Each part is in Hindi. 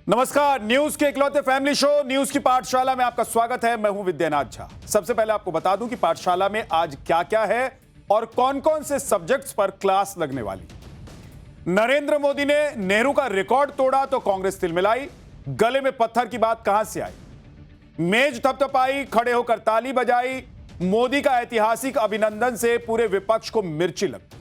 नमस्कार, न्यूज के इकलौते फैमिली शो न्यूज की पाठशाला में आपका स्वागत है। मैं हूं विद्यानाथ झा। सबसे पहले आपको बता दूं कि पाठशाला में आज क्या क्या है और कौन कौन से सब्जेक्ट्स पर क्लास लगने वाली। नरेंद्र मोदी ने नेहरू का रिकॉर्ड तोड़ा तो कांग्रेस तिलमिलाई, गले में पत्थर की बात कहां से आई। मेज थपथपाई, खड़े होकर ताली बजाई, मोदी का ऐतिहासिक अभिनंदन से पूरे विपक्ष को मिर्ची लगी।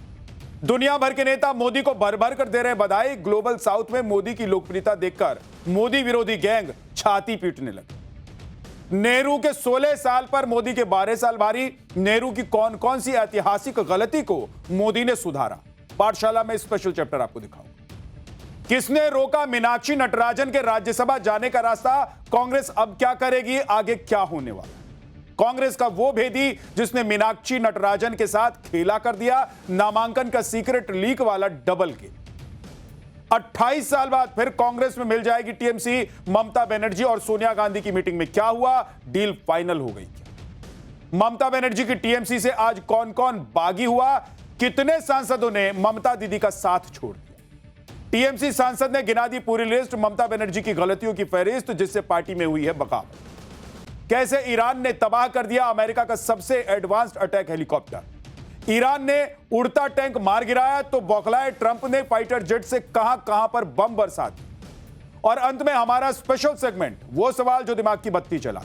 दुनिया भर के नेता मोदी को भर भर कर दे रहे बधाई। ग्लोबल साउथ में मोदी की लोकप्रियता देखकर मोदी विरोधी गैंग छाती पीटने लगी। नेहरू के 16 साल पर मोदी के 12 साल भारी। नेहरू की कौन कौन सी ऐतिहासिक गलती को मोदी ने सुधारा, पाठशाला में स्पेशल चैप्टर आपको दिखाऊंगा। किसने रोका मीनाक्षी नटराजन के राज्यसभा जाने का रास्ता, कांग्रेस अब क्या करेगी, आगे क्या होने वाला। कांग्रेस का वो भेदी जिसने मीनाक्षी नटराजन के साथ खेला कर दिया, नामांकन का सीक्रेट लीक वाला डबल गेम। 28 साल बाद फिर कांग्रेस में मिल जाएगी टीएमसी। ममता बनर्जी और सोनिया गांधी की मीटिंग में क्या हुआ, डील फाइनल हो गई क्या। ममता बनर्जी की टीएमसी से आज कौन कौन बागी हुआ, कितने सांसदों ने ममता दीदी का साथ छोड़ दिया। टीएमसी सांसद ने गिना दी पूरी लिस्ट, ममता बनर्जी की गलतियों की फहरिस्त जिससे पार्टी में हुई है बगावत। कैसे ईरान ने तबाह कर दिया अमेरिका का सबसे एडवांस्ड अटैक हेलीकॉप्टर। ईरान ने उड़ता टैंक मार गिराया तो बौखलाए ट्रंप ने फाइटर जेट से कहां कहां पर बम बरसा दिए। और अंत में हमारा स्पेशल सेगमेंट, वो सवाल जो दिमाग की बत्ती चला।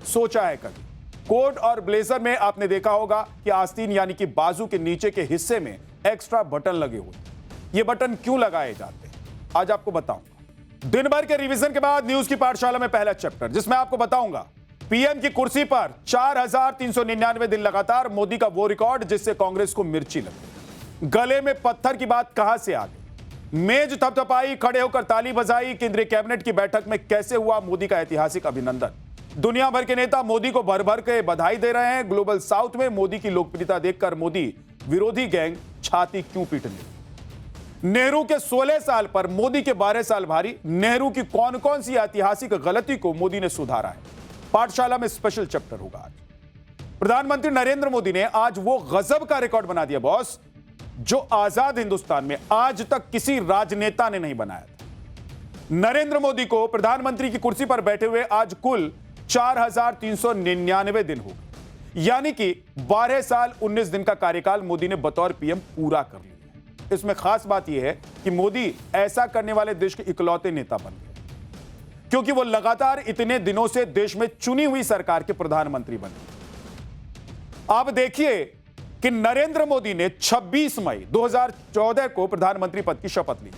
सोचा है कभी कोट और ब्लेजर में आपने देखा होगा कि आस्तीन यानी कि बाजू के नीचे के हिस्से में एक्स्ट्रा बटन लगे हुए। ये बटन क्यों लगाए जाते हैं, आज आपको बताऊंगा। दिन भर के रिवीजन के बाद न्यूज की पाठशाला में पहला चैप्टर, जिसमें आपको बताऊंगा पीएम की कुर्सी पर 4399 दिन लगातार, मोदी का वो रिकॉर्ड जिससे कांग्रेस को मिर्ची लगी। गले में पत्थर की बात कहां से आ गई। मेज थपथपाई, खड़े होकर ताली बजाई, केंद्रीय कैबिनेट की बैठक में कैसे हुआ मोदी का ऐतिहासिक अभिनंदन। दुनिया भर के नेता मोदी को भर भर के बधाई दे रहे हैं। ग्लोबल साउथ में मोदी की लोकप्रियता देखकर मोदी विरोधी गैंग छाती क्यों पीटने लगी। नेहरू के 16 साल पर मोदी के 12 साल भारी। नेहरू की कौन कौन सी ऐतिहासिक गलती को मोदी ने सुधारा है, पाठशाला में स्पेशल चैप्टर होगा आज। प्रधानमंत्री नरेंद्र मोदी ने आज वो गजब का रिकॉर्ड बना दिया बॉस, जो आजाद हिंदुस्तान में आज तक किसी राजनेता ने नहीं बनाया था। नरेंद्र मोदी को प्रधानमंत्री की कुर्सी पर बैठे हुए आज कुल 4399 दिन हो गए, यानी कि 12 साल 19 दिन का कार्यकाल मोदी ने बतौर पीएम पूरा कर लिया। इसमें खास बात यह है कि मोदी ऐसा करने वाले देश के इकलौते नेता बन गए, क्योंकि वो लगातार इतने दिनों से देश में चुनी हुई सरकार के प्रधानमंत्री बने। आप देखिए कि नरेंद्र मोदी ने 26 मई 2014 को प्रधानमंत्री पद की शपथ ली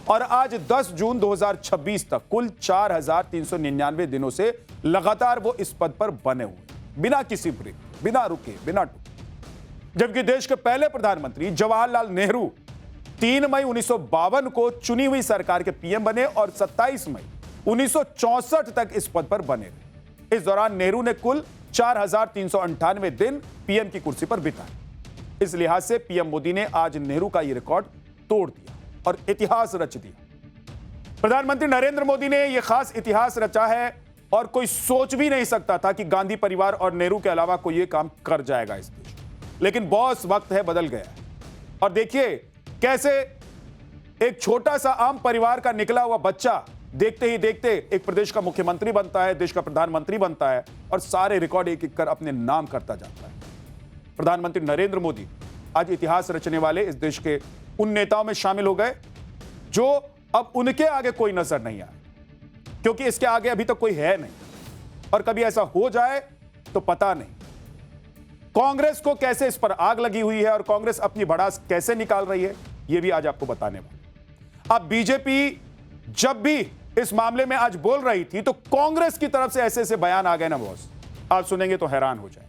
और आज 10 जून 2026 तक कुल 4399 दिनों से लगातार वो इस पद पर बने हुए, बिना किसी ब्रेक, बिना रुके, बिना टूटे। जबकि देश के पहले प्रधानमंत्री जवाहरलाल नेहरू 3 मई 1952 को चुनी हुई सरकार के पीएम बने और 27 मई 1964 तक इस पद पर बने रहे। इस दौरान नेहरू ने कुल 4398 दिन पीएम की कुर्सी पर बिताए। इस लिहाज से पीएम मोदी ने आज नेहरू का यह रिकॉर्ड तोड़ दिया और इतिहास रच दिया। प्रधानमंत्री नरेंद्र मोदी ने यह खास इतिहास रचा है और कोई सोच भी नहीं सकता था कि गांधी परिवार और नेहरू के अलावा कोई यह काम कर जाएगा इस देश में। लेकिन बॉस, वक्त है बदल गया है। और देखिए कैसे एक छोटा सा आम परिवार का निकला हुआ बच्चा देखते ही देखते एक प्रदेश का मुख्यमंत्री बनता है, देश का प्रधानमंत्री बनता है और सारे रिकॉर्ड एक एक कर अपने नाम करता जाता है। प्रधानमंत्री नरेंद्र मोदी आज इतिहास रचने वाले इस देश के उन नेताओं में शामिल हो गए जो अब उनके आगे कोई नजर नहीं आए, क्योंकि इसके आगे अभी तक कोई है नहीं और कभी ऐसा हो जाए तो पता नहीं। कांग्रेस को कैसे इस पर आग लगी हुई है और कांग्रेस अपनी भड़ास कैसे निकाल रही है, यह भी आज आपको बताने वाला। अब बीजेपी जब भी इस मामले में आज बोल रही थी तो कांग्रेस की तरफ से ऐसे ऐसे बयान आ गए ना बॉस, आप सुनेंगे तो हैरान हो जाए।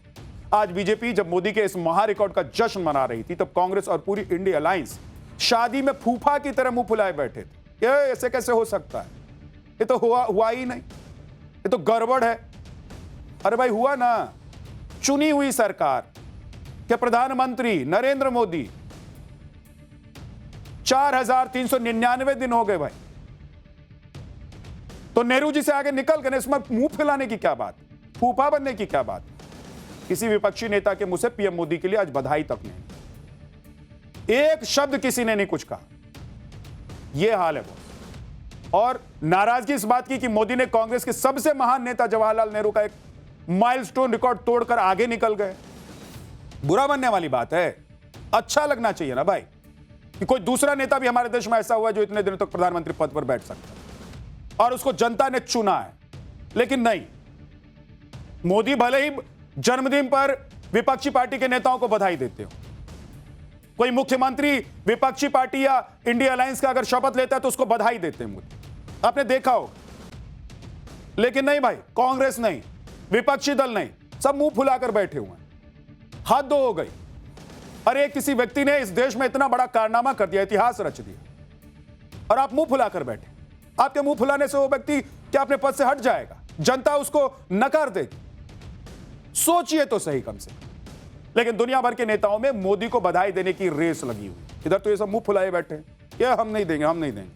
आज बीजेपी जब मोदी के इस महा रिकॉर्ड का जश्न मना रही थी तब कांग्रेस और पूरी इंडिया अलायंस शादी में फूफा की तरह मुंह फुलाए बैठे थे। ये ऐसे कैसे हो सकता है, ये तो हुआ ही नहीं, ये तो गड़बड़ है। अरे भाई हुआ ना, चुनी हुई सरकार के प्रधानमंत्री नरेंद्र मोदी 4399 दिन हो गए भाई, तो नेहरू जी से आगे निकल गए। इसमें मुंह फैलाने की क्या बात, फूफा बनने की क्या बात। किसी विपक्षी नेता के मुंह से पीएम मोदी के लिए आज बधाई तक नहीं, एक शब्द किसी ने नहीं कुछ कहा। यह हाल है बॉस। और नाराजगी इस बात की कि मोदी ने कांग्रेस के सबसे महान नेता जवाहरलाल नेहरू का एक माइलस्टोन रिकॉर्ड तोड़कर आगे निकल गए। बुरा मानने वाली बात है, अच्छा लगना चाहिए ना भाई कि कोई दूसरा नेता भी हमारे देश में ऐसा हुआ है जो इतने दिनों तक प्रधानमंत्री पद पर बैठ सकता है और उसको जनता ने चुना है। लेकिन नहीं, मोदी भले ही जन्मदिन पर विपक्षी पार्टी के नेताओं को बधाई देते हो, कोई मुख्यमंत्री विपक्षी पार्टी या इंडिया अलायंस का अगर शपथ लेता है तो उसको बधाई देते हैं मोदी, आपने देखा हो। लेकिन नहीं भाई, कांग्रेस नहीं, विपक्षी दल नहीं, सब मुंह फुलाकर बैठे हुए हैं। हद दो हो गई। अरे किसी व्यक्ति ने इस देश में इतना बड़ा कारनामा कर दिया, इतिहास रच दिया, और आप मुंह फुलाकर बैठे। आपके मुंह फुलाने से वो व्यक्ति क्या अपने पद से हट जाएगा? जनता उसको नकार देगी? सोचिए तो सही कम से। लेकिन दुनिया भर के नेताओं में मोदी को बधाई देने की रेस लगी हुई। इधर तो ये सब मुंह फुलाए बैठे हैं, क्या हम नहीं देंगे, हम नहीं देंगे।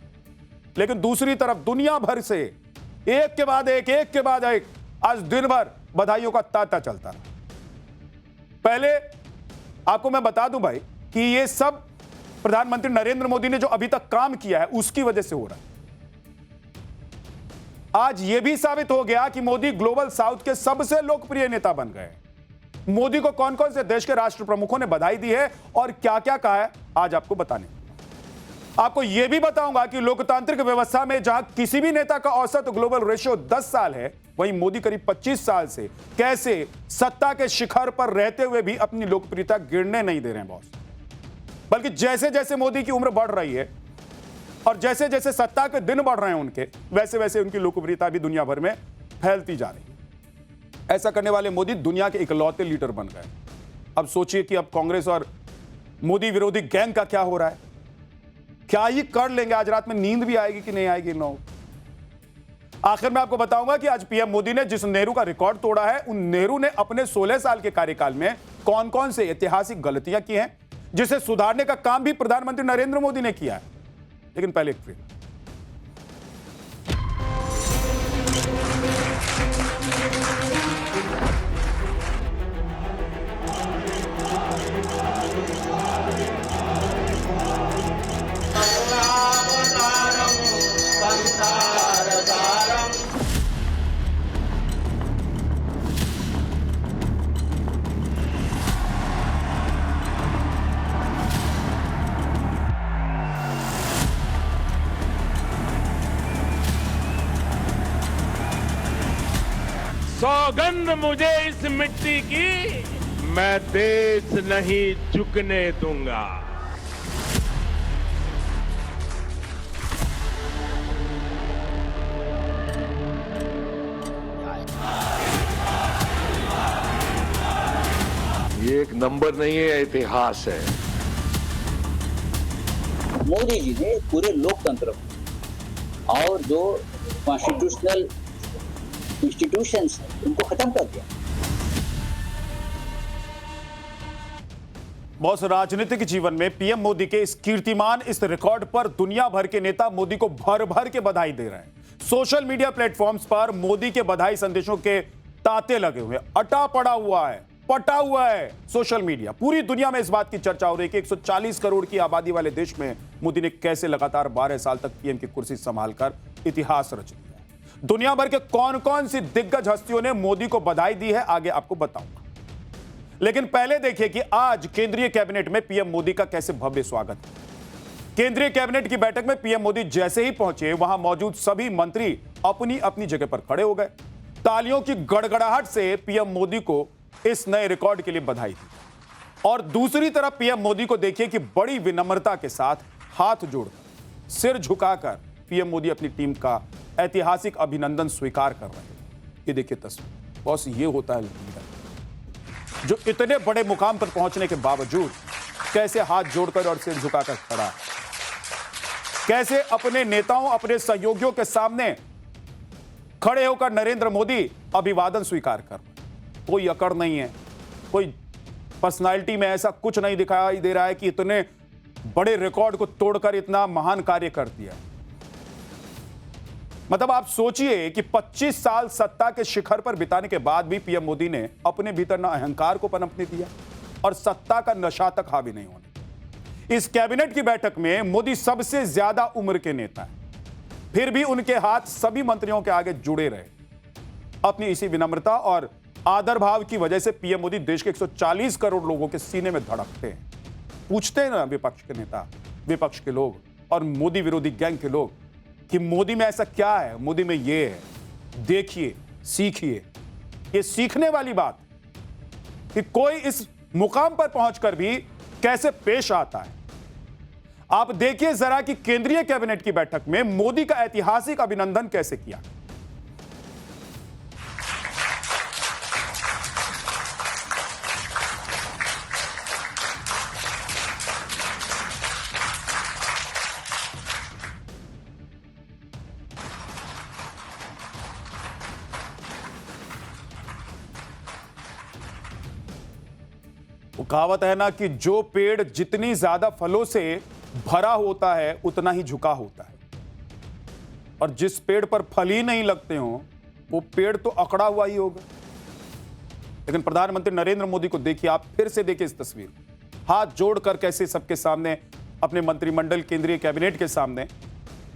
लेकिन दूसरी तरफ दुनिया भर से एक के बाद एक आज दिन भर बधाइयों का तांता चलता रहा। पहले आपको मैं बता दूं भाई कि ये सब प्रधानमंत्री नरेंद्र मोदी ने जो अभी तक काम किया है उसकी वजह से हो रहा है। आज यह भी साबित हो गया कि मोदी ग्लोबल साउथ के सबसे लोकप्रिय नेता बन गए। मोदी को कौन कौन से देश के राष्ट्र प्रमुखों ने बधाई दी है और क्या क्या कहा है, आज आपको बताने। आपको यह भी बताऊंगा कि लोकतांत्रिक व्यवस्था में जहां किसी भी नेता का औसत ग्लोबल रेशियो 10 साल है, वहीं मोदी करीब 25 साल से कैसे सत्ता के शिखर पर रहते हुए भी अपनी लोकप्रियता गिरने नहीं दे रहे हैं बॉस। बल्कि जैसे जैसे मोदी की उम्र बढ़ रही है और जैसे जैसे सत्ता के दिन बढ़ रहे हैं उनके, वैसे वैसे उनकी लोकप्रियता भी दुनिया भर में फैलती जा रही है। ऐसा करने वाले मोदी दुनिया के इकलौते लीडर बन गए। अब सोचिए कि अब कांग्रेस और मोदी विरोधी गैंग का क्या हो रहा है। क्या ही कर लेंगे, आज रात में नींद भी आएगी कि नहीं आएगी इन लोगों को। आखिर में आपको बताऊंगा कि आज पीएम मोदी ने जिस नेहरू का रिकॉर्ड तोड़ा है, उन नेहरू ने अपने 16 साल के कार्यकाल में कौन कौन से ऐतिहासिक गलतियां की हैं, जिसे सुधारने का काम भी प्रधानमंत्री नरेंद्र मोदी ने किया है। लेकिन पहले एक फिल्म। सौगंध मुझे इस मिट्टी की, मैं देश नहीं झुकने दूंगा। ये एक नंबर नहीं है, इतिहास है। मोदी जी ने पूरे लोकतंत्र और जो कॉन्स्टिट्यूशनल इंस्टीट्यूशंस उनको खत्म कर दिया। बहुत राजनीतिक जीवन में पीएम मोदी के इस कीर्तिमान, इस रिकॉर्ड पर दुनिया भर के नेता मोदी को भर भर के बधाई दे रहे हैं। सोशल मीडिया प्लेटफॉर्म्स पर मोदी के बधाई संदेशों के तांते लगे हुए, अटा पड़ा हुआ है, पटा हुआ है सोशल मीडिया। पूरी दुनिया में इस बात की चर्चा हो रही है कि 140 करोड़ की आबादी वाले देश में मोदी ने कैसे लगातार 12 साल तक पीएम की कुर्सी संभालकर इतिहास रच दिया। दुनिया भर के कौन कौन सी दिग्गज हस्तियों ने मोदी को बधाई दी है, आगे आपको बताऊंगा। लेकिन पहले देखिए कि आज केंद्रीय कैबिनेट में पीएम मोदी का कैसे भव्य स्वागत है। केंद्रीय कैबिनेट की बैठक में पीएम मोदी जैसे ही पहुंचे, वहां मौजूद सभी मंत्री अपनी अपनी जगह पर खड़े हो गए। तालियों की गड़गड़ाहट से पीएम मोदी को इस नए रिकॉर्ड के लिए बधाई दी। और दूसरी तरफ पीएम मोदी को देखिए कि बड़ी विनम्रता के साथ हाथ जोड़कर, सिर झुकाकर पीएम मोदी अपनी टीम का ऐतिहासिक अभिनंदन स्वीकार कर रहे हैं। ये देखिए तस्वीर। बॉस, ये होता है लीडर जो इतने बड़े मुकाम पर पहुंचने के बावजूद कैसे हाथ जोड़कर और सिर झुकाकर खड़ा है, कैसे अपने नेताओं, अपने सहयोगियों के सामने खड़े होकर नरेंद्र मोदी अभिवादन स्वीकार कर। कोई अकड़ नहीं है, कोई पर्सनालिटी में ऐसा कुछ नहीं दिखाई दे रहा है कि इतने बड़े रिकॉर्ड को तोड़कर इतना महान कार्य कर दिया। मतलब आप सोचिए कि 25 साल सत्ता के शिखर पर बिताने के बाद भी पीएम मोदी ने अपने भीतर न अहंकार को पनपने दिया और सत्ता का नशा तक हावी नहीं होने। इस कैबिनेट की बैठक में मोदी सबसे ज्यादा उम्र के नेता हैं। फिर भी उनके हाथ सभी मंत्रियों के आगे जुड़े रहे। अपनी इसी विनम्रता और आदर भाव की वजह से पीएम मोदी देश के 140 करोड़ लोगों के सीने में धड़कते हैं। पूछते हैं ना विपक्ष के नेता, विपक्ष के लोग और मोदी विरोधी गैंग के लोग कि मोदी में ऐसा क्या है, मोदी में ये है, देखिए, सीखिए। ये सीखने वाली बात कि कोई इस मुकाम पर पहुंचकर भी कैसे पेश आता है। आप देखिए जरा कि केंद्रीय कैबिनेट की बैठक में मोदी का ऐतिहासिक अभिनंदन कैसे किया। वो कहावत है ना कि जो पेड़ जितनी ज्यादा फलों से भरा होता है उतना ही झुका होता है, और जिस पेड़ पर फल ही नहीं लगते हो वो पेड़ तो अकड़ा हुआ ही होगा। लेकिन प्रधानमंत्री नरेंद्र मोदी को देखिए, आप फिर से देखिए इस तस्वीर, हाथ जोड़कर कैसे सबके सामने, अपने मंत्रिमंडल, केंद्रीय कैबिनेट के सामने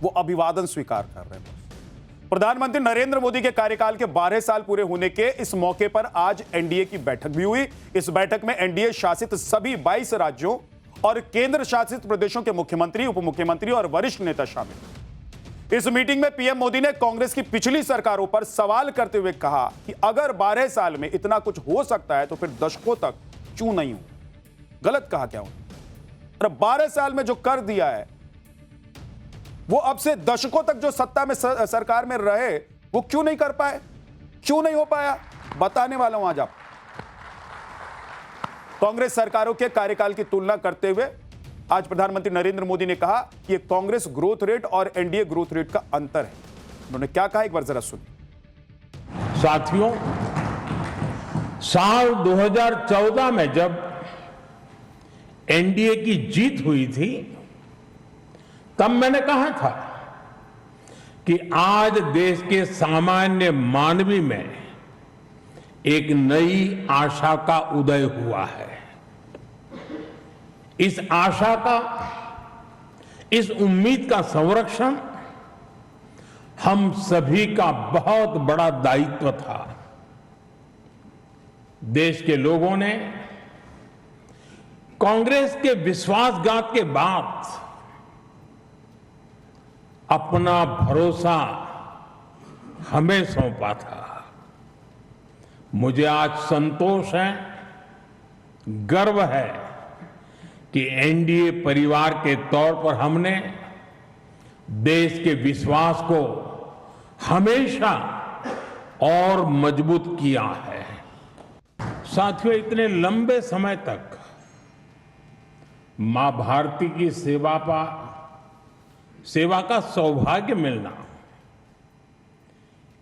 वो अभिवादन स्वीकार कर रहे हैं। प्रधानमंत्री नरेंद्र मोदी के कार्यकाल के 12 साल पूरे होने के इस मौके पर आज एनडीए की बैठक भी हुई। इस बैठक में एनडीए शासित सभी 22 राज्यों और केंद्र शासित प्रदेशों के मुख्यमंत्री, उप मुख्यमंत्री और वरिष्ठ नेता शामिल। इस मीटिंग में पीएम मोदी ने कांग्रेस की पिछली सरकारों पर सवाल करते हुए कहा कि अगर 12 साल में इतना कुछ हो सकता है तो फिर दशकों तक क्यों नहीं हो। गलत कहा क्या हो? 12 साल में जो कर दिया है वो अब से दशकों तक जो सत्ता में सरकार में रहे वो क्यों नहीं कर पाए, क्यों नहीं हो पाया, बताने वाला हूं आज आप। कांग्रेस सरकारों के कार्यकाल की तुलना करते हुए आज प्रधानमंत्री नरेंद्र मोदी ने कहा कि कांग्रेस ग्रोथ रेट और एनडीए ग्रोथ रेट का अंतर है। उन्होंने क्या कहा, एक बार जरा सुनिए। साथियों, साल 2014 में जब एनडीए की जीत हुई थी तब मैंने कहा था कि आज देश के सामान्य मानवी में एक नई आशा का उदय हुआ है। इस आशा का, इस उम्मीद का संरक्षण हम सभी का बहुत बड़ा दायित्व था। देश के लोगों ने कांग्रेस के विश्वासघात के बाद अपना भरोसा हमें सौंपा था। मुझे आज संतोष है, गर्व है कि एनडीए परिवार के तौर पर हमने देश के विश्वास को हमेशा और मजबूत किया है। साथियों, इतने लंबे समय तक मां भारती की सेवा का सौभाग्य मिलना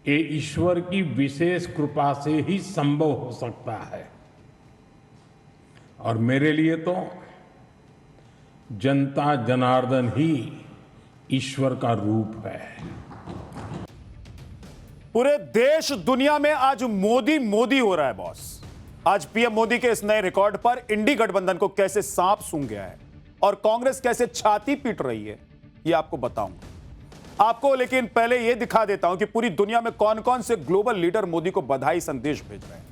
ये ईश्वर की विशेष कृपा से ही संभव हो सकता है। और मेरे लिए तो जनता जनार्दन ही ईश्वर का रूप है। पूरे देश दुनिया में आज मोदी मोदी हो रहा है बॉस। आज पीएम मोदी के इस नए रिकॉर्ड पर इंडी गठबंधन को कैसे सांप सूंघ गया है और कांग्रेस कैसे छाती पीट रही है ये आपको बताऊंगा आपको। लेकिन पहले यह दिखा देता हूं कि पूरी दुनिया में कौन कौन से ग्लोबल लीडर मोदी को बधाई संदेश भेज रहे हैं।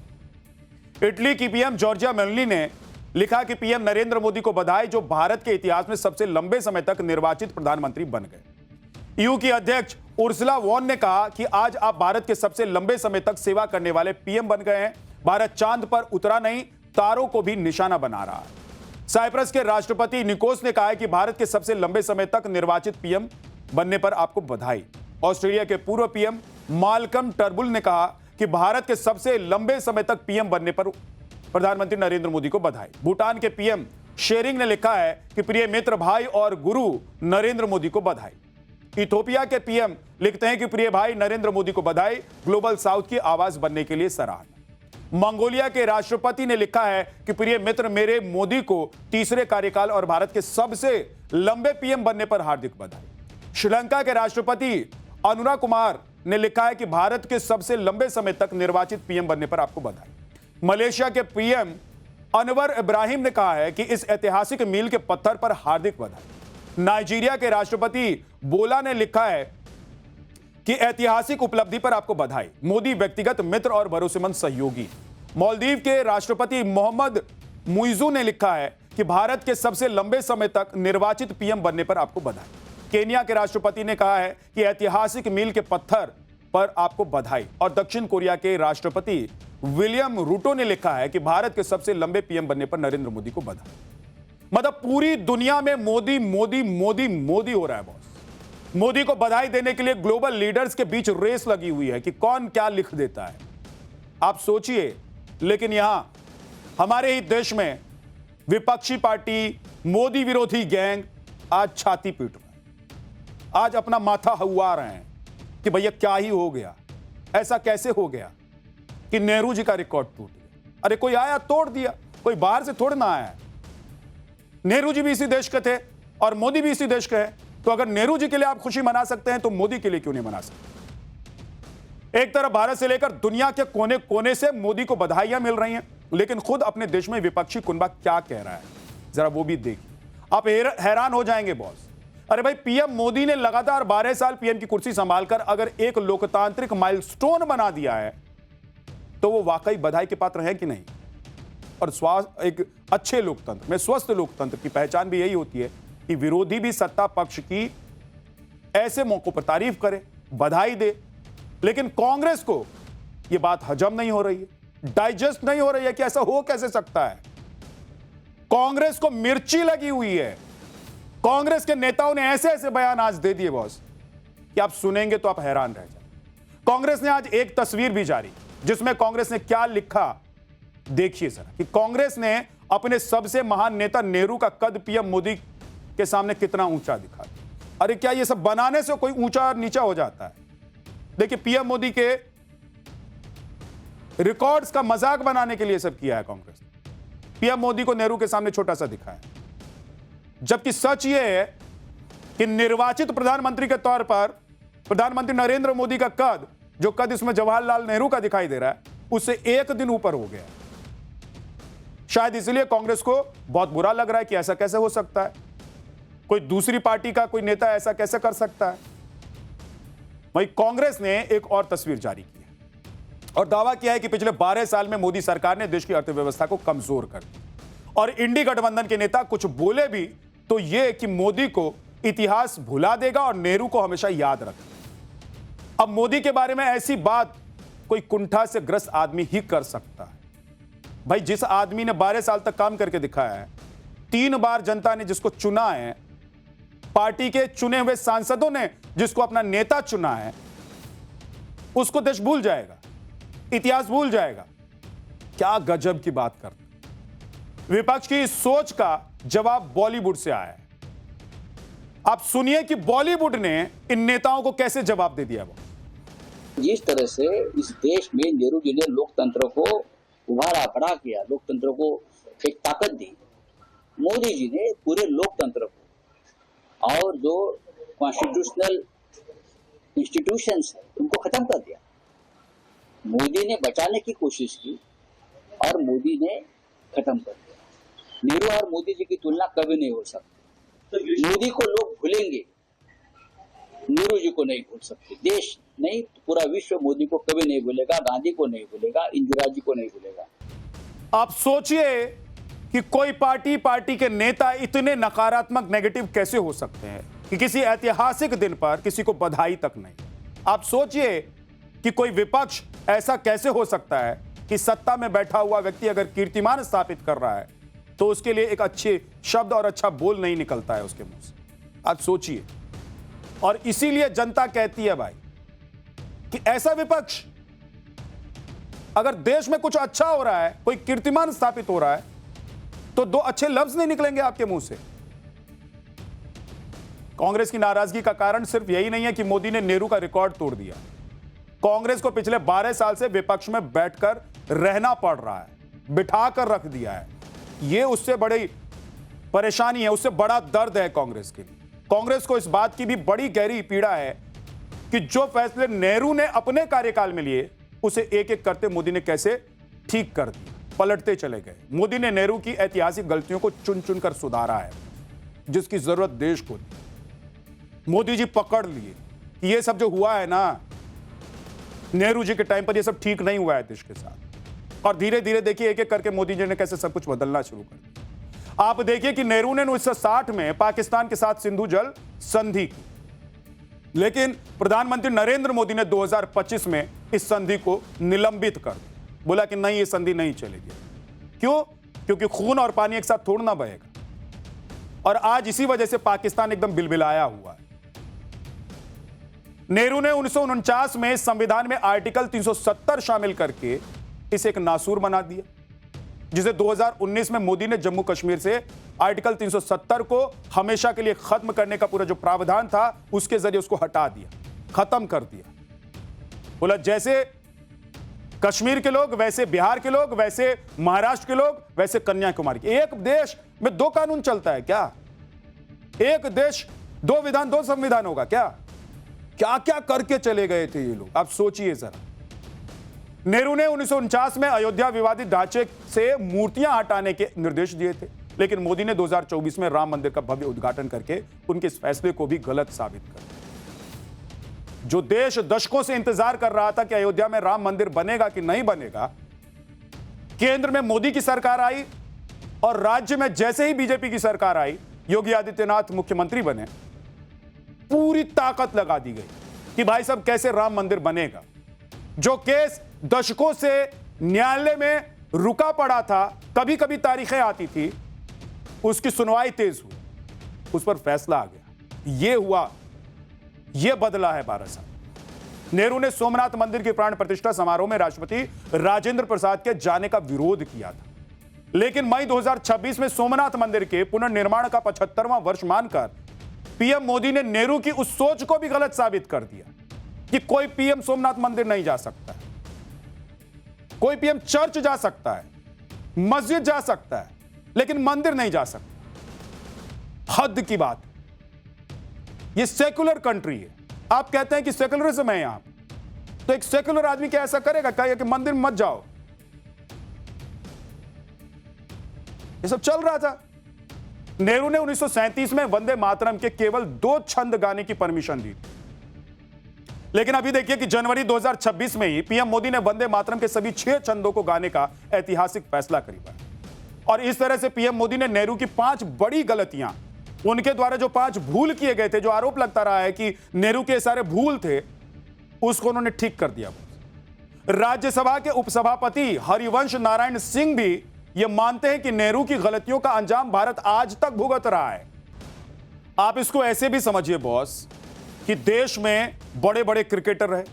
इटली की पीएम जॉर्जिया मेलोनी ने लिखा कि पीएम नरेंद्र मोदी को बधाई, जो भारत के इतिहास में सबसे लंबे समय तक निर्वाचित प्रधानमंत्री बन गए। ईयू की अध्यक्ष उर्सुला वॉन ने कहा कि आज आप भारत के सबसे लंबे समय तक सेवा करने वाले पीएम बन गए हैं। भारत चांद पर उतरा नहीं, तारों को भी निशाना बना रहा है। साइप्रस के राष्ट्रपति निकोस ने कहा है कि भारत के सबसे लंबे समय तक निर्वाचित पीएम बनने पर आपको बधाई। ऑस्ट्रेलिया के पूर्व पीएम माल्कम टर्बुल ने कहा कि भारत के सबसे लंबे समय तक पीएम बनने पर प्रधानमंत्री नरेंद्र मोदी को बधाई। भूटान के पीएम शेरिंग ने लिखा है कि प्रिय मित्र, भाई और गुरु नरेंद्र मोदी को बधाई। इथोपिया के पीएम लिखते हैं कि प्रिय भाई नरेंद्र मोदी को बधाई, ग्लोबल साउथ की आवाज बनने के लिए सराहना। मंगोलिया के राष्ट्रपति ने लिखा है कि प्रिय मित्र, मेरे मोदी को तीसरे कार्यकाल और भारत के सबसे लंबे पीएम बनने पर हार्दिक बधाई। श्रीलंका के राष्ट्रपति अनुरा कुमार ने लिखा है कि भारत के सबसे लंबे समय तक निर्वाचित पीएम बनने पर आपको बधाई। मलेशिया के पीएम अनवर इब्राहिम ने कहा है कि इस ऐतिहासिक मील के पत्थर पर हार्दिक बधाई। नाइजीरिया के राष्ट्रपति बोला ने लिखा है कि ऐतिहासिक उपलब्धि पर आपको बधाई, मोदी व्यक्तिगत मित्र और भरोसेमंद सहयोगी। मालदीव के राष्ट्रपति मोहम्मद मुइज़ू ने लिखा है कि भारत के सबसे लंबे समय तक निर्वाचित पीएम बनने पर आपको बधाई। केन्या के राष्ट्रपति ने कहा है कि ऐतिहासिक मील के पत्थर पर आपको बधाई। और दक्षिण कोरिया के राष्ट्रपति विलियम रूटो ने लिखा है कि भारत के सबसे लंबे पीएम बनने पर नरेंद्र मोदी को बधाई। मतलब पूरी दुनिया में मोदी मोदी मोदी मोदी हो रहा है बॉस। मोदी को बधाई देने के लिए ग्लोबल लीडर्स के बीच रेस लगी हुई है कि कौन क्या लिख देता है। आप सोचिए, लेकिन यहां हमारे ही देश में विपक्षी पार्टी, मोदी विरोधी गैंग आज छाती पीट रहे हैं, आज अपना माथा हवा रहे हैं कि भैया क्या ही हो गया, ऐसा कैसे हो गया कि नेहरू जी का रिकॉर्ड टूट गया। अरे कोई आया तोड़ दिया, कोई बाहर से थोड़ा ना आया। नेहरू जी भी इसी देश के थे और मोदी भी इसी देश के हैं, तो अगर नेहरू जी के लिए आप खुशी मना सकते हैं तो मोदी के लिए क्यों नहीं मना सकते। एक तरफ भारत से लेकर दुनिया के कोने कोने से मोदी को बधाइयां मिल रही हैं, लेकिन खुद अपने देश में विपक्षी कुनबा क्या कह रहा है, जरा वो भी देखिए। आप हैरान हो जाएंगे बॉस। अरे भाई, पीएम मोदी ने लगातार 12 साल पीएम की कुर्सी संभालकर अगर एक लोकतांत्रिक माइलस्टोन बना दिया है तो वो वाकई बधाई के पात्र है कि नहीं। और एक अच्छे लोकतंत्र में, स्वस्थ लोकतंत्र की पहचान भी यही होती है कि विरोधी भी सत्ता पक्ष की ऐसे मौकों पर तारीफ करे, बधाई दे। लेकिन कांग्रेस को यह बात हजम नहीं हो रही है, डाइजेस्ट नहीं हो रही है कि ऐसा हो कैसे सकता है। कांग्रेस को मिर्ची लगी हुई है। कांग्रेस के नेताओं ने ऐसे ऐसे बयान आज दे दिए बॉस कि आप सुनेंगे तो आप हैरान रह जाएंगे। कांग्रेस ने आज एक तस्वीर भी जारी, जिसमें कांग्रेस ने क्या लिखा देखिए जरा, कि कांग्रेस ने अपने सबसे महान नेता नेहरू का कद पीएम मोदी के सामने कितना ऊंचा दिखा दिया। अरे क्या ये सब बनाने से कोई ऊंचा और नीचा हो जाता है? देखिए, पीएम मोदी के रिकॉर्ड्स का मजाक बनाने के लिए सब किया है कांग्रेस ने। पीएम मोदी को नेहरू के सामने छोटा सा दिखाया, जबकि सच यह है कि निर्वाचित प्रधानमंत्री के तौर पर प्रधानमंत्री नरेंद्र मोदी का कद, जो कद इसमें जवाहरलाल नेहरू का दिखाई दे रहा है, उससे एक दिन ऊपर हो गया। शायद इसलिए कांग्रेस को बहुत बुरा लग रहा है कि ऐसा कैसे हो सकता है, कोई दूसरी पार्टी का कोई नेता ऐसा कैसे कर सकता है। वहीं कांग्रेस ने एक और तस्वीर जारी की है और दावा किया है कि पिछले 12 साल में मोदी सरकार ने देश की अर्थव्यवस्था को कमजोर कर दिया। और इंडी गठबंधन के नेता कुछ बोले भी तो यह कि मोदी को इतिहास भुला देगा और नेहरू को हमेशा याद रखेगा। अब मोदी के बारे में ऐसी बात कोई कुंठा से ग्रस्त आदमी ही कर सकता है। भाई, जिस आदमी ने 12 साल तक काम करके दिखाया है, 3 बार जनता ने जिसको चुना है, पार्टी के चुने हुए सांसदों ने जिसको अपना नेता चुना है, उसको देश भूल जाएगा, इतिहास भूल जाएगा। क्या गजब की बात करते। विपक्ष की इस सोच का जवाब बॉलीवुड से आया है। आप सुनिए कि बॉलीवुड ने इन नेताओं को कैसे जवाब दे दिया। वो जिस तरह से इस देश में नेहरू जी ने लोकतंत्र को उभारा, बड़ा किया, लोकतंत्र को एक ताकत दी, मोदी जी ने पूरे लोकतंत्र को और जो कॉन्स्टिट्यूशनल इंस्टीट्यूशंस है उनको खत्म कर दिया। मोदी ने बचाने की कोशिश की और मोदी ने खत्म कर दिया। नेहरू और मोदी जी की तुलना कभी नहीं हो सकती। मोदी को लोग भूलेंगे, नेहरू जी को नहीं भूल सकते। देश नहीं, पूरा विश्व मोदी को कभी नहीं भूलेगा, गांधी को नहीं भूलेगा, इंदिरा जी को नहीं भूलेगा। आप सोचिए कि कोई पार्टी के नेता इतने नकारात्मक, नेगेटिव कैसे हो सकते हैं कि किसी ऐतिहासिक दिन पर किसी को बधाई तक नहीं। आप सोचिए कि कोई विपक्ष ऐसा कैसे हो सकता है कि सत्ता में बैठा हुआ व्यक्ति अगर कीर्तिमान स्थापित कर रहा है तो उसके लिए एक अच्छे शब्द और अच्छा बोल नहीं निकलता है उसके मुंह से। आप सोचिए। और इसीलिए जनता कहती है भाई कि ऐसा विपक्ष, अगर देश में कुछ अच्छा हो रहा है, कोई कीर्तिमान स्थापित हो रहा है, तो 2 अच्छे लफ्ज नहीं निकलेंगे आपके मुंह से। कांग्रेस की नाराजगी का कारण सिर्फ यही नहीं है कि मोदी ने नेहरू का रिकॉर्ड तोड़ दिया। कांग्रेस को पिछले 12 साल से विपक्ष में बैठकर रहना पड़ रहा है, बिठाकर रख दिया है। यह उससे बड़ी परेशानी है, उससे बड़ा दर्द है कांग्रेस के लिए। कांग्रेस को इस बात की भी बड़ी गहरी पीड़ा है कि जो फैसले नेहरू ने अपने कार्यकाल में लिए, उसे एक एक करते मोदी ने कैसे ठीक कर दिया, पलटते चले गए। मोदी ने नेहरू की ऐतिहासिक गलतियों को चुन चुन कर सुधारा है, जिसकी जरूरत देश को थी। मोदी जी पकड़ लिए, कि ये सब जो हुआ है ना नेहरू जी के टाइम पर, ये सब ठीक नहीं हुआ है देश के साथ। और धीरे धीरे देखिए एक एक करके मोदी जी ने कैसे सब कुछ बदलना शुरू कर दिया। आप देखिए कि नेहरू ने 1960 में पाकिस्तान के साथ सिंधु जल संधि की, लेकिन प्रधानमंत्री नरेंद्र मोदी ने 2025 में इस संधि को निलंबित कर दिया। बोला कि नहीं, ये संधि नहीं चलेगी। क्यों? क्योंकि खून और पानी एक साथ थोड़ा ना बहेगा। और आज इसी वजह से पाकिस्तान एकदम बिलबिलाया हुआ है। नेहरू ने 1949 में संविधान में आर्टिकल 370 शामिल करके इसे एक नासूर बना दिया, जिसे 2019 में मोदी ने जम्मू कश्मीर से आर्टिकल 370 को हमेशा के लिए खत्म करने का पूरा जो प्रावधान था उसके जरिए उसको हटा दिया, खत्म कर दिया। बोला जैसे कश्मीर के लोग, वैसे बिहार के लोग, वैसे महाराष्ट्र के लोग, वैसे कन्याकुमारी के। एक देश में दो कानून चलता है क्या? एक देश दो विधान दो संविधान होगा क्या? क्या क्या करके चले गए थे ये लोग, आप सोचिए जरा। नेहरू ने 1949 में अयोध्या विवादित ढांचे से मूर्तियां हटाने के निर्देश दिए थे, लेकिन मोदी ने 2024 में राम मंदिर का भव्य उद्घाटन करके उनके इस फैसले को भी गलत साबित कर दिया। जो देश दशकों से इंतजार कर रहा था कि अयोध्या में राम मंदिर बनेगा कि नहीं बनेगा, केंद्र में मोदी की सरकार आई और राज्य में जैसे ही बीजेपी की सरकार आई, योगी आदित्यनाथ मुख्यमंत्री बने, पूरी ताकत लगा दी गई कि भाई साहब कैसे राम मंदिर बनेगा। जो केस दशकों से न्यायालय में रुका पड़ा था, कभी कभी तारीखें आती थी, उसकी सुनवाई तेज हुई, उस पर फैसला आ गया। ये हुआ, ये बदला है 12 साल। नेहरू ने सोमनाथ मंदिर की प्राण प्रतिष्ठा समारोह में राष्ट्रपति राजेंद्र प्रसाद के जाने का विरोध किया था, लेकिन मई 2026 में सोमनाथ मंदिर के पुनर्निर्माण का 75वां वर्ष मानकर पीएम मोदी ने नेहरू की उस सोच को भी गलत साबित कर दिया कि कोई पीएम सोमनाथ मंदिर नहीं जा सकता है, कोई पीएम चर्च जा सकता है, मस्जिद जा सकता है, लेकिन मंदिर नहीं जा सकता। हद की बात। ये सेकुलर कंट्री है। आप कहते हैं कि सेकुलरिज्म है यहां, तो एक सेकुलर आदमी क्या ऐसा करेगा? कहेगा कि मंदिर में मत जाओ। ये सब चल रहा था। नेहरू ने 1937 में वंदे मातरम के केवल 2 छंद गाने की परमिशन दी, लेकिन अभी देखिए कि जनवरी 2026 में ही पीएम मोदी ने वंदे मातरम के सभी 6 छंदों को गाने का ऐतिहासिक फैसला करा। और इस तरह से पीएम मोदी ने नेहरू की 5 बड़ी गलतियां, उनके द्वारा जो 5 भूल किए गए थे, जो आरोप लगता रहा है कि नेहरू के सारे भूल थे, उसको उन्होंने ठीक कर दिया। राज्यसभा के उपसभापति हरिवंश नारायण सिंह भी ये मानते हैं कि नेहरू की गलतियों का अंजाम भारत आज तक भुगत रहा है। आप इसको ऐसे भी समझिए बॉस कि देश में बड़े बड़े क्रिकेटर रहे।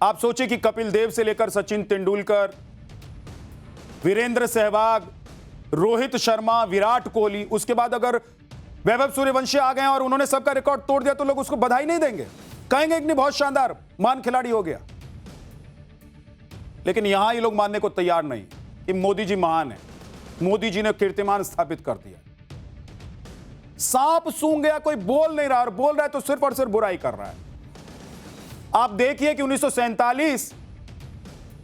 आप सोचिए कि कपिल देव से लेकर सचिन तेंदुलकर, वीरेंद्र सहवाग, रोहित शर्मा, विराट कोहली, उसके बाद अगर वैभव सूर्यवंशी आ गए और उन्होंने सबका रिकॉर्ड तोड़ दिया तो लोग उसको बधाई नहीं देंगे, कहेंगे कि नहीं बहुत शानदार, महान खिलाड़ी हो गया। लेकिन यहां ये लोग मानने को तैयार नहीं कि मोदी जी महान है, मोदी जी ने कीर्तिमान स्थापित कर दिया। सांप सूंघ गया, कोई बोल नहीं रहा, और बोल रहा है तो सिर्फ और सिर्फ बुराई कर रहा है। आप देखिए कि 1947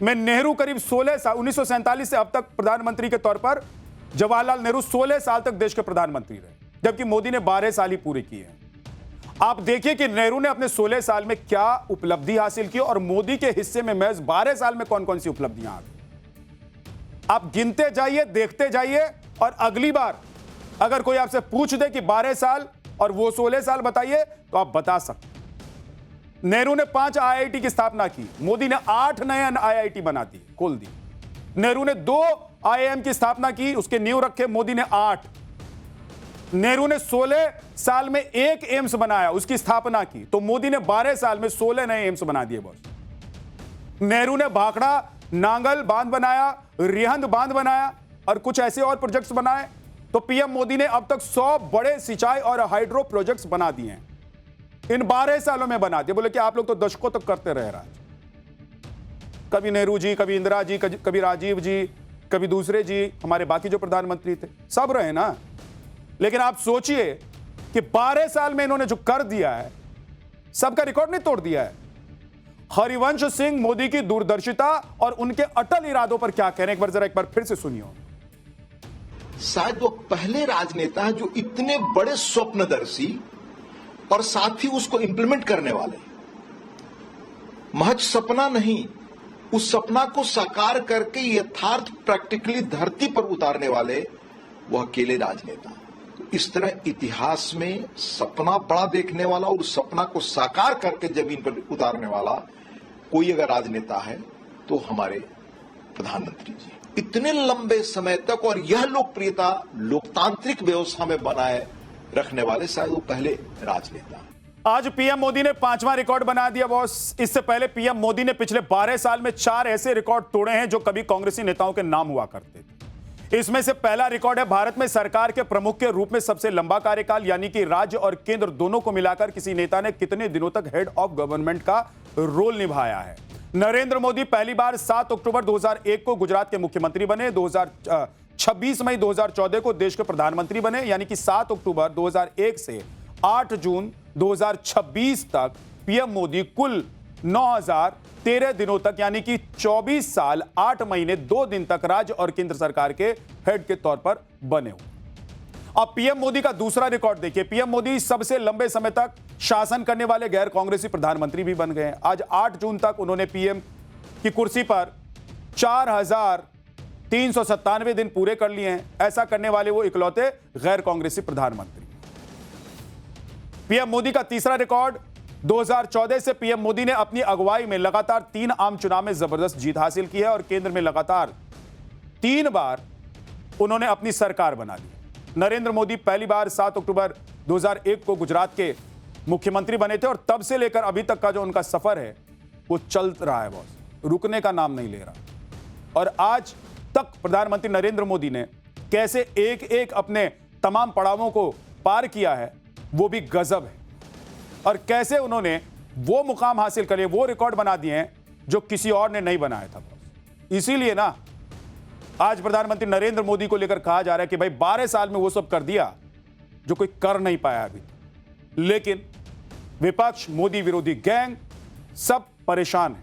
में नेहरू करीब 16 साल, 1947 से अब तक प्रधानमंत्री के तौर पर जवाहरलाल नेहरू 16 साल तक देश के प्रधानमंत्री रहे, जबकि मोदी ने 12 साल ही पूरे किए हैं। आप देखिए कि नेहरू ने अपने 16 साल में क्या उपलब्धि हासिल की और मोदी के हिस्से में महज 12 साल में कौन कौन सी उपलब्धियां आ गई। आप गिनते जाइए, देखते जाइए, और अगली बार अगर कोई आपसे पूछ दे कि 12 साल और वो 16 साल बताइए, तो आप बता सकते। नेहरू ने 5 आईआईटी की स्थापना की, मोदी ने 8 नए आईआईटी बना दी, खोल दी। नेहरू ने 2 आईआईएम की स्थापना की, उसके नींव रखे, मोदी ने 8। नेहरू ने 16 साल में 1 एम्स बनाया, उसकी स्थापना की, तो मोदी ने 12 साल में 16 नए एम्स बना दिए बॉस। नेहरू ने भाखड़ा नांगल बांध बनाया, रिहंद बांध बनाया, और कुछ ऐसे और प्रोजेक्ट्स बनाए, तो पीएम मोदी ने अब तक 100 बड़े सिंचाई और हाइड्रो प्रोजेक्ट्स बना दिए हैं, इन 12 सालों में बना दिए। बोले कि आप लोग तो दशकों तक करते रहे राज, कभी नेहरू जी, कभी इंदिरा जी, कभी राजीव जी, कभी दूसरे जी, हमारे बाकी जो प्रधानमंत्री थे सब रहे ना। लेकिन आप सोचिए कि 12 साल में इन्होंने जो कर दिया है, सबका रिकॉर्ड नहीं तोड़ दिया है। हरिवंश सिंह मोदी की दूरदर्शिता और उनके अटल इरादों पर क्या कह रहे हैं, एक बार फिर से सुनिए। शायद वो पहले राजनेता हैं जो इतने बड़े स्वप्नदर्शी और साथ ही उसको इंप्लीमेंट करने वाले, महज सपना नहीं, उस सपना को साकार करके यथार्थ प्रैक्टिकली धरती पर उतारने वाले वह अकेले राजनेता। इस तरह इतिहास में सपना बड़ा देखने वाला और उस सपना को साकार करके जमीन पर उतारने वाला कोई अगर राजनेता है तो हमारे प्रधानमंत्री जी। इतने लंबे समय तक और यह लोकप्रियता लोकतांत्रिक व्यवस्था में बनाए रखने वाले शायद वो पहले राजनेता। आज पीएम मोदी ने 5वां रिकॉर्ड बना दिया बॉस। इससे पहले पीएम मोदी ने पिछले 12 साल में 4 ऐसे रिकॉर्ड तोड़े हैं जो कभी कांग्रेसी नेताओं के नाम हुआ करते थे। इसमें से पहला रिकॉर्ड है भारत में सरकार के प्रमुख के रूप में सबसे लंबा कार्यकाल, यानी कि राज्य और केंद्र दोनों को मिलाकर किसी नेता ने कितने दिनों तक हेड ऑफ गवर्नमेंट का रोल निभाया है। नरेंद्र मोदी पहली बार 7 अक्टूबर 2001 को गुजरात के मुख्यमंत्री बने। 26 मई 2014 को देश के प्रधानमंत्री बने, यानी कि 7 अक्टूबर 2001 से 8 जून 2026 तक पीएम मोदी कुल 9013 दिनों तक, यानी कि 24 साल 8 महीने 2 दिन तक राज्य और केंद्र सरकार के हेड के तौर पर बने हुए। अब पीएम मोदी का दूसरा रिकॉर्ड देखिए। पीएम मोदी सबसे लंबे समय तक शासन करने वाले गैर कांग्रेसी प्रधानमंत्री भी बन गए। आज 8 जून तक उन्होंने पीएम की कुर्सी पर 4397 दिन पूरे कर लिए हैं। ऐसा करने वाले वो इकलौते गैर कांग्रेसी प्रधानमंत्री। पीएम मोदी का तीसरा रिकॉर्ड 2014 से पीएम मोदी ने अपनी अगुवाई में लगातार 3 आम चुनाव में जबरदस्त जीत हासिल की है और केंद्र में लगातार 3 बार उन्होंने अपनी सरकार बना ली। नरेंद्र मोदी पहली बार 7 अक्टूबर 2001 को गुजरात के मुख्यमंत्री बने थे और तब से लेकर अभी तक का जो उनका सफर है वो चल रहा है बॉस, रुकने का नाम नहीं ले रहा। और आज तक प्रधानमंत्री नरेंद्र मोदी ने कैसे एक एक अपने तमाम पड़ावों को पार किया है वो भी गजब है। और कैसे उन्होंने वो मुकाम हासिल करे, वो रिकॉर्ड बना दिए हैं जो किसी और ने नहीं बनाया था। इसीलिए ना आज प्रधानमंत्री नरेंद्र मोदी को लेकर कहा जा रहा है कि भाई 12 साल में वो सब कर दिया जो कोई कर नहीं पाया अभी। लेकिन विपक्ष, मोदी विरोधी गैंग सब परेशान है।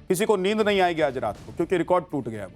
किसी को नींद नहीं आएगी आज रात को, क्योंकि रिकॉर्ड टूट गया है।